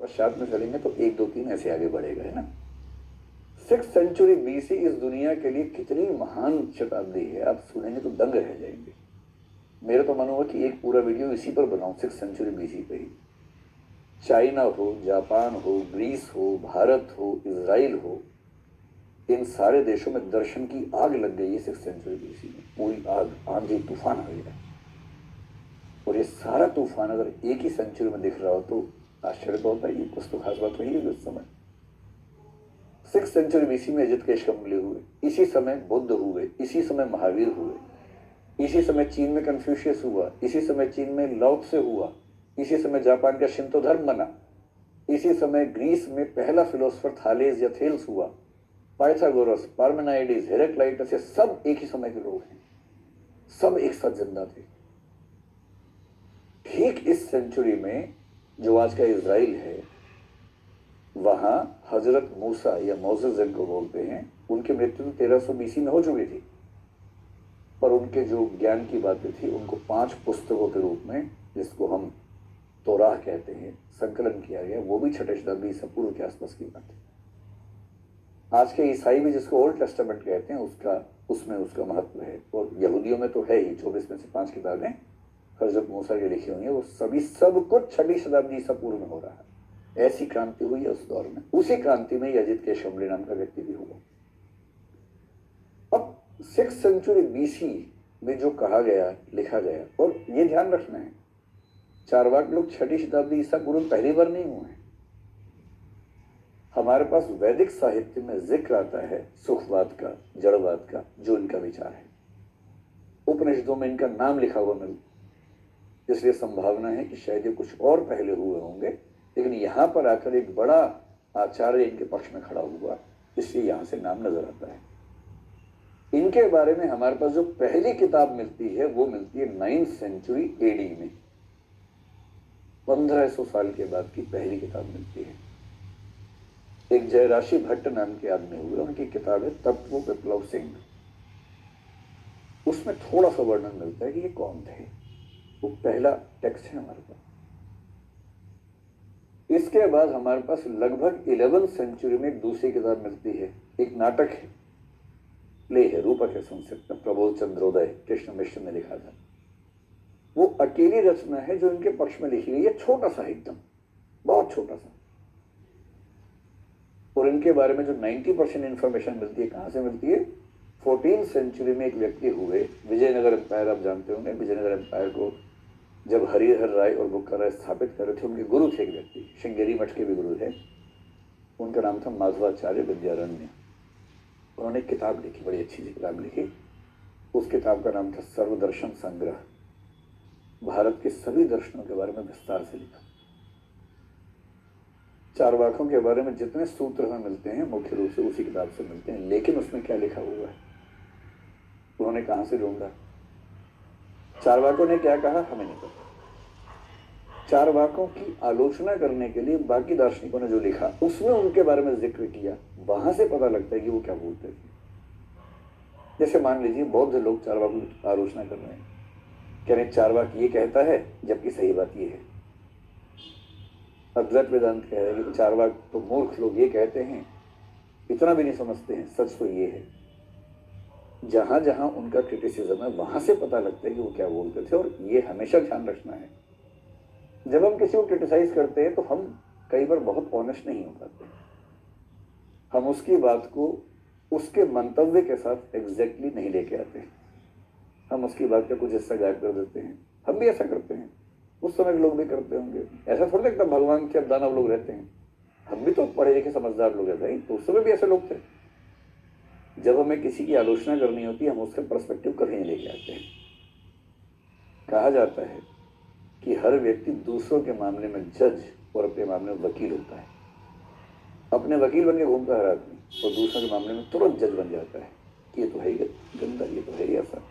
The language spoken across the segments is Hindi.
पश्चात में चलेंगे तो 1 2 3 ऐसे आगे बढ़ेगा, है ना। 6th सेंचुरी बीसी इस दुनिया के लिए कितनी महान शताब्दी है, आप सुनेंगे तो दंग रह जाएंगे। मेरा तो मन हुआ कि एक पूरा वीडियो इसी पर बनाऊं, 6th सेंचुरी बीसी पे ही। चाइना हो, जापान हो, ग्रीस हो, भारत हो, इजराइल हो, इन सारे देशों में दर्शन की आग लग गई है 6th सेंचुरी बीसी में। पूरी आग, आंधी तूफान आ गया। और ये सारा तूफान अगर एक ही सेंचुरी में दिख रहा हो तो आश्चर्य तो होता ही, कुछ तो खास बात रही है उस समय। 6th सेंचुरी बीसी में अजित केशकमली हुए, इसी समय बुद्ध हुए, इसी समय महावीर हुए, इसी समय चीन में कन्फ्यूशियस हुआ, इसी समय चीन में लाओ त्से हुआ, इसी समय जापान का शिंतो धर्म बना, इसी समय ग्रीस में पहला फिलोसफर थालेस या थेल्स हुआ, पाइथागोरस, पार्मेनाइडिस, हेराक्लाइटस, ये सब एक ही समय के लोग हैं, सब एक साथ जिंदा थे। ठीक इस सेंचुरी में जो आज का इजराइल है, वहां हजरत मूसा या मोसेस जिनको बोलते हैं, उनकी मृत्यु 1300 बीसी में हो चुकी थी। पर उनके जो ज्ञान की बातें थी उनको 5 पुस्तकों के रूप में, जिसको हम तोराह कहते हैं, संकलन किया गया। वो भी 6ठी शताब्दी ईसा पूर्व के आसपास की बात है। आज के ईसाई भी जिसको ओल्ड टेस्टामेंट कहते हैं, उसमें उसका महत्व है। और यहूदियों में तो है ही, 24 में से 5 किताबें हजरत मूसा की लिखी हुई है। वो सभी सब कुछ 6ठी शताब्दी ईसा पूर्व में हो रहा है। ऐसी क्रांति हुई है उस दौर में। उसी क्रांति में अजित केशकमली नाम का व्यक्ति भी हुआ। अब 6th सेंचुरी बीसी में जो कहा गया, लिखा गया, और ये ध्यान रखना है, चारवाक लोग 6ठी शताब्दी ईसा पूर्व पहली बार नहीं हुए हैं। हमारे पास वैदिक साहित्य में जिक्र आता है सुखवाद का, जड़वाद का, जो इनका विचार है। उपनिषदों में इनका नाम लिखा हुआ मिलता, इसलिए संभावना है कि शायद ये कुछ और पहले हुए होंगे, लेकिन यहां पर आकर एक बड़ा आचार्य इनके पक्ष में खड़ा हुआ, इसलिए यहां से नाम नजर आता है। इनके बारे में हमारे पास जो पहली किताब मिलती है वो मिलती है 9th सेंचुरी एडी में। 1500 साल के बाद की पहली किताब मिलती है। एक जयराशि भट्ट नाम के आदमी हुए, उनकी किताब है तत्व विप्लव सिंह। उसमें थोड़ा सा वर्णन मिलता है कि ये कौन थे। वो पहला टेक्स्ट है हमारे पास। इसके बाद हमारे पास लगभग 11th सेंचुरी में एक दूसरी किताब मिलती है, एक नाटक है, प्ले है, रूपक है संस्कृत में, प्रबोध चंद्रोदय, कृष्ण मिश्र ने लिखा था। वो अकेली रचना है जो इनके पक्ष में लिखी गई है, छोटा सा, एकदम बहुत छोटा सा। और इनके बारे में जो 90% इंफॉर्मेशन मिलती है, कहां से मिलती है? 14th सेंचुरी में एक व्यक्ति हुए, विजयनगर एम्पायर, आप जानते होंगे। विजयनगर एम्पायर को जब हरिहर राय और बुक्का राय स्थापित कर रहे थे, उनके गुरु थे एक व्यक्ति, श्रृंगेरी मठ के भी गुरु थे, उनका नाम था माधवाचार्य विद्यारण्य। उन्होंने एक किताब लिखी, बड़ी अच्छी सी किताब लिखी। उस किताब का नाम था सर्वदर्शन संग्रह। भारत के सभी दर्शनों के बारे में विस्तार से लिखा। चारवाकों के बारे में जितने सूत्र हमें मिलते हैं मुख्य रूप से उसी किताब से मिलते हैं। लेकिन उसमें क्या लिखा हुआ है, उन्होंने कहां से ढूंढा, चारवाकों ने क्या कहा, हमें नहीं पता। चारवाकों की आलोचना करने के लिए बाकी दार्शनिकों ने जो लिखा, उसमें उनके बारे में जिक्र किया, वहां से पता लगता है कि वो क्या बोलते थे। जैसे मान लीजिए बौद्ध लोग चारवाकों की आलोचना कर रहे हैं, कह रहे चारवाक ये कहता है जबकि सही बात ये है। अद्वैत वेदांत कह रहे हैं कि चारवाक तो मूर्ख लोग ये कहते हैं, इतना भी नहीं समझते हैं, सच तो ये है। जहां जहां उनका क्रिटिसिज्म है वहां से पता लगता है कि वो क्या बोलते थे। और ये हमेशा ध्यान रखना है, जब हम किसी को क्रिटिसाइज करते हैं तो हम कई बार बहुत ऑनेस्ट नहीं हो पाते। हम उसकी बात को उसके मंतव्य के साथ एग्जैक्टली नहीं लेके आते, हम उसकी बात का कुछ हिस्सा गायब कर देते हैं। हम भी ऐसा करते हैं, उस समय के लोग भी करते होंगे। ऐसा थोड़ा एकदम भगवान के अब दानव लोग रहते हैं, हम भी तो पढ़े लिखे समझदार लोग हैं भाई, तो उस समय भी ऐसे लोग थे। जब हमें किसी की आलोचना करनी होती है, हम उसका पर्सपेक्टिव कभी नहीं लेके आते हैं। कहा जाता है कि हर व्यक्ति दूसरों के मामले में जज और अपने मामले में वकील होता है। अपने वकील बन के घूमता है हर आदमी, और दूसरों के मामले में तुरंत जज बन जाता है कि ये तो है ही गंदा, ये तो है ही ऐसा।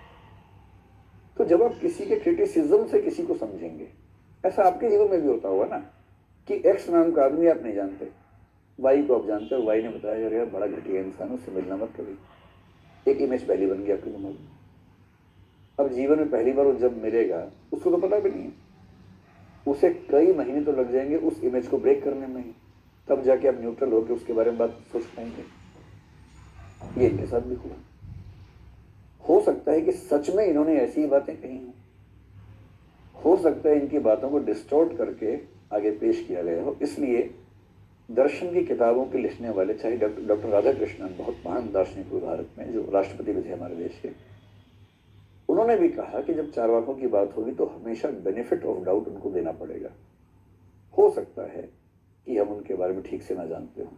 तो जब आप किसी के क्रिटिसिज्म से किसी को समझेंगे, ऐसा आपके जीवन में भी होता होगा ना, कि एक्स नाम का आदमी आप नहीं जानते, वाई को आप जानते हो, वाई ने बताया यार बड़ा घटिया इंसान, उससे मिलना मत कभी। एक इमेज पहली बन गई आपके दिमाग में। अब जीवन में पहली बार वो जब मिलेगा, उसको तो पता भी नहीं है, उसे कई महीने तो लग जाएंगे उस इमेज को ब्रेक करने में ही, तब जाके आप न्यूट्रल होकर उसके बारे में बात सोच पाएंगे। ये इनके साथ भी हुआ। हो सकता है कि सच में इन्होंने ऐसी ही बातें कही हो सकता है इनकी बातों को डिस्टॉर्ट करके आगे पेश किया गया हो। इसलिए दर्शन की किताबों के लिखने वाले, चाहे डॉक्टर राधाकृष्णन, बहुत महान दार्शनिक हुए भारत में, जो राष्ट्रपति भी थे हमारे देश के, उन्होंने भी कहा कि जब चारवाकों की बात होगी तो हमेशा बेनिफिट ऑफ डाउट उनको देना पड़ेगा। हो सकता है कि हम उनके बारे में ठीक से ना जानते हों,